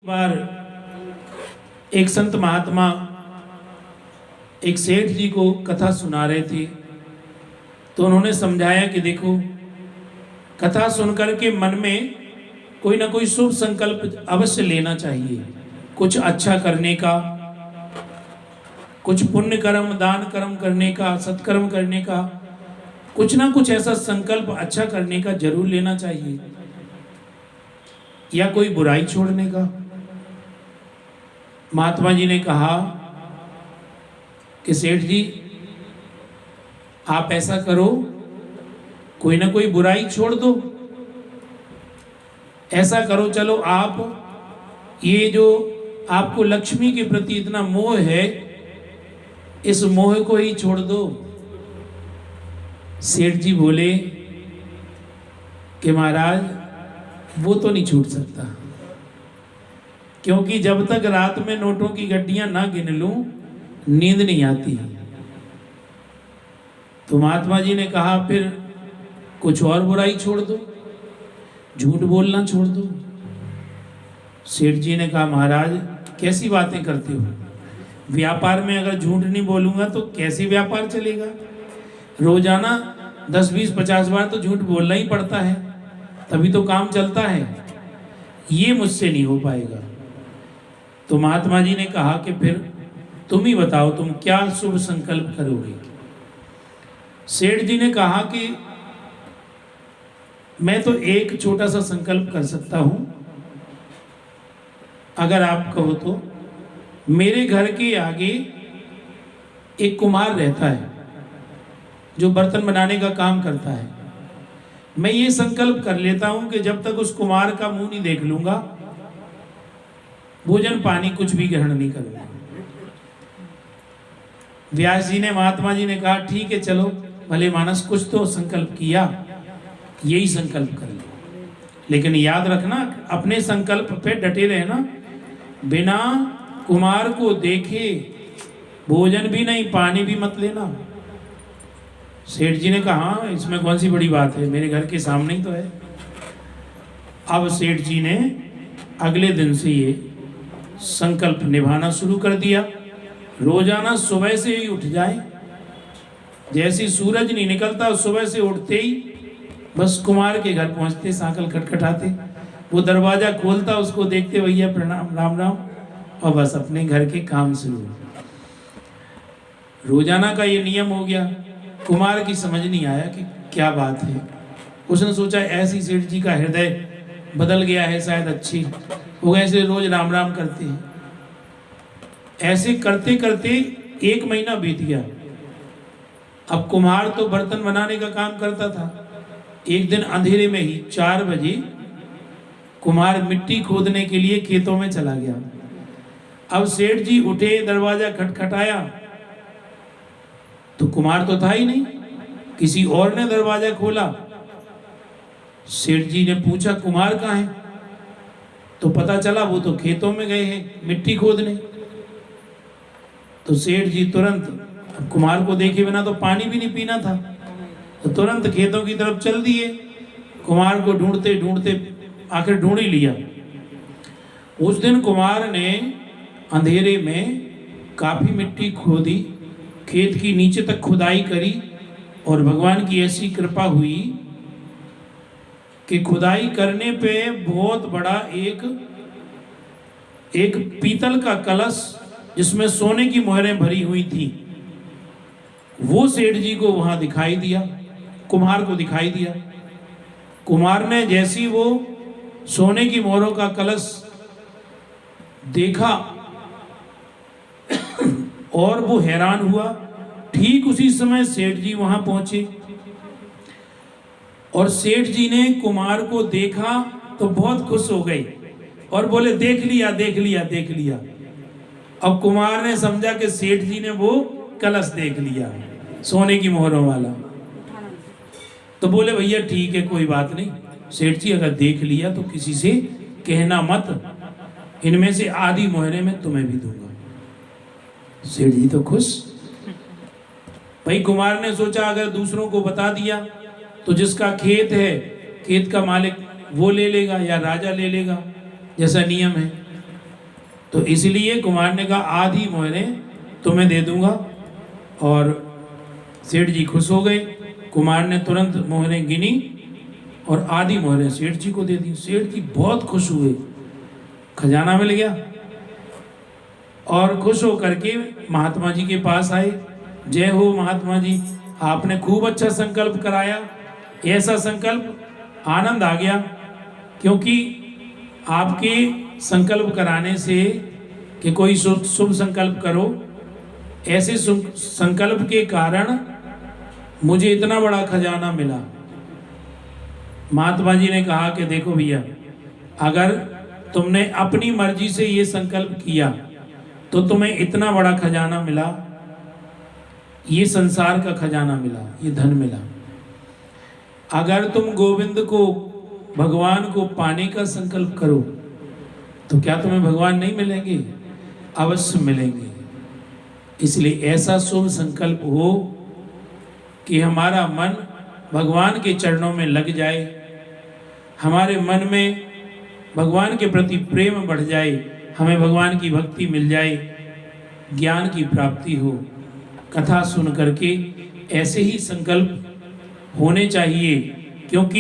बार एक संत महात्मा एक सेठ जी को कथा सुना रहे थे, तो उन्होंने समझाया कि देखो, कथा सुनकर के मन में कोई ना कोई शुभ संकल्प अवश्य लेना चाहिए। कुछ अच्छा करने का, कुछ पुण्य कर्म, दान कर्म करने का, सत्कर्म करने का, कुछ ना कुछ ऐसा संकल्प अच्छा करने का जरूर लेना चाहिए, या कोई बुराई छोड़ने का। महात्मा जी ने कहा कि सेठ जी, आप ऐसा करो, कोई ना कोई बुराई छोड़ दो। ऐसा करो, चलो आप ये जो आपको लक्ष्मी के प्रति इतना मोह है, इस मोह को ही छोड़ दो। सेठ जी बोले कि महाराज वो तो नहीं छूट सकता, क्योंकि जब तक रात में नोटों की गड्डियां ना गिन लूं नींद नहीं आती। तो महात्मा जी ने कहा फिर कुछ और बुराई छोड़ दो, झूठ बोलना छोड़ दो। सेठ जी ने कहा महाराज कैसी बातें करते हो, व्यापार में अगर झूठ नहीं बोलूंगा तो कैसे व्यापार चलेगा। रोजाना 10, 20, 50 बार तो झूठ बोलना ही पड़ता है, तभी तो काम चलता है। ये मुझसे नहीं हो पाएगा। तो महात्मा जी ने कहा कि फिर तुम ही बताओ, तुम क्या शुभ संकल्प करोगे। सेठ जी ने कहा कि मैं तो एक छोटा सा संकल्प कर सकता हूं, अगर आप कहो तो। मेरे घर के आगे एक कुम्हार रहता है जो बर्तन बनाने का काम करता है। मैं ये संकल्प कर लेता हूं कि जब तक उस कुम्हार का मुंह नहीं देख लूंगा, भोजन पानी कुछ भी ग्रहण नहीं करूंगा। व्यास जी ने, महात्मा जी ने कहा ठीक है, चलो भले मानस, कुछ तो संकल्प किया, यही संकल्प कर लो। लेकिन याद रखना, अपने संकल्प पे डटे रहना। बिना कुमार को देखे भोजन भी नहीं, पानी भी मत लेना। सेठ जी ने कहा इसमें कौन सी बड़ी बात है, मेरे घर के सामने ही तो है। अब सेठ जी ने अगले दिन से ये संकल्प निभाना शुरू कर दिया। रोजाना सुबह से ही उठ जाए, जैसे सूरज नहीं निकलता सुबह से उठते ही बस कुमार के घर पहुंचते, सांकल खटखटाते, वो दरवाजा खोलता, उसको देखते, भैया प्रणाम, राम राम, और बस अपने घर के काम शुरू। रोजाना का ये नियम हो गया। कुमार की समझ नहीं आया कि क्या बात है। उसने सोचा ऐसी सेठ जी का हृदय बदल गया है, शायद अच्छी वो ऐसे रोज राम राम करते हैं। ऐसे करते करते 1 महीना बीत गया। अब कुम्हार तो बर्तन बनाने का काम करता था। एक दिन अंधेरे में ही 4 बजे कुम्हार मिट्टी खोदने के लिए खेतों में चला गया। अब सेठ जी उठे, दरवाजा खटखटाया तो कुम्हार तो था ही नहीं, किसी और ने दरवाजा खोला। सेठ जी ने पूछा कुम्हार कहाँ है, तो पता चला वो तो खेतों में गए हैं मिट्टी खोदने। तो सेठ जी तुरंत, अब कुम्हार को देखे बिना तो पानी भी नहीं पीना था, तो तुरंत खेतों की तरफ चल दिए। कुम्हार को ढूंढते ढूंढते आखिर ढूंढ ही लिया। उस दिन कुम्हार ने अंधेरे में काफी मिट्टी खोदी, खेत की नीचे तक खुदाई करी, और भगवान की ऐसी कृपा हुई कि खुदाई करने पे बहुत बड़ा एक पीतल का कलश जिसमें सोने की मोहरें भरी हुई थी, वो सेठ जी को वहां दिखाई दिया, कुम्हार को दिखाई दिया। कुम्हार ने जैसी वो सोने की मोहरों का कलश देखा और वो हैरान हुआ। ठीक उसी समय सेठ जी वहां पहुंचे, और सेठ जी ने कुम्हार को देखा तो बहुत खुश हो गए और बोले देख लिया देख लिया देख लिया। अब कुम्हार ने समझा कि सेठ जी ने वो कलश देख लिया, सोने की मोहरों वाला। तो बोले भैया ठीक है, कोई बात नहीं, सेठ जी अगर देख लिया तो किसी से कहना मत, इनमें से आधी मोहरें मैं तुम्हें भी दूंगा। सेठ जी तो खुश। भाई कुम्हार ने सोचा अगर दूसरों को बता दिया तो जिसका खेत है, खेत का मालिक वो ले लेगा या राजा ले लेगा, जैसा नियम है। तो इसलिए कुमार ने कहा आधी मोहरें तुम्हें दे दूंगा। और सेठ जी खुश हो गए। कुमार ने तुरंत मोहरें गिनी और आधी मोहरें सेठ जी को दे दी। सेठ जी बहुत खुश हुए, खजाना मिल गया। और खुश होकर के महात्मा जी के पास आए। जय हो महात्मा जी, आपने खूब अच्छा संकल्प कराया। ऐसा संकल्प आनंद आ गया, क्योंकि आपके संकल्प कराने से कि कोई शुभ संकल्प करो, ऐसे शुभ संकल्प के कारण मुझे इतना बड़ा खजाना मिला। महात्मा जी ने कहा कि देखो भैया, अगर तुमने अपनी मर्जी से ये संकल्प किया तो तुम्हें इतना बड़ा खजाना मिला, ये संसार का खजाना मिला, ये धन मिला। अगर तुम गोविंद को, भगवान को पाने का संकल्प करो तो क्या तुम्हें भगवान नहीं मिलेंगे? अवश्य मिलेंगे। इसलिए ऐसा शुभ संकल्प हो कि हमारा मन भगवान के चरणों में लग जाए, हमारे मन में भगवान के प्रति प्रेम बढ़ जाए, हमें भगवान की भक्ति मिल जाए, ज्ञान की प्राप्ति हो। कथा सुन करके ऐसे ही संकल्प होने चाहिए, क्योंकि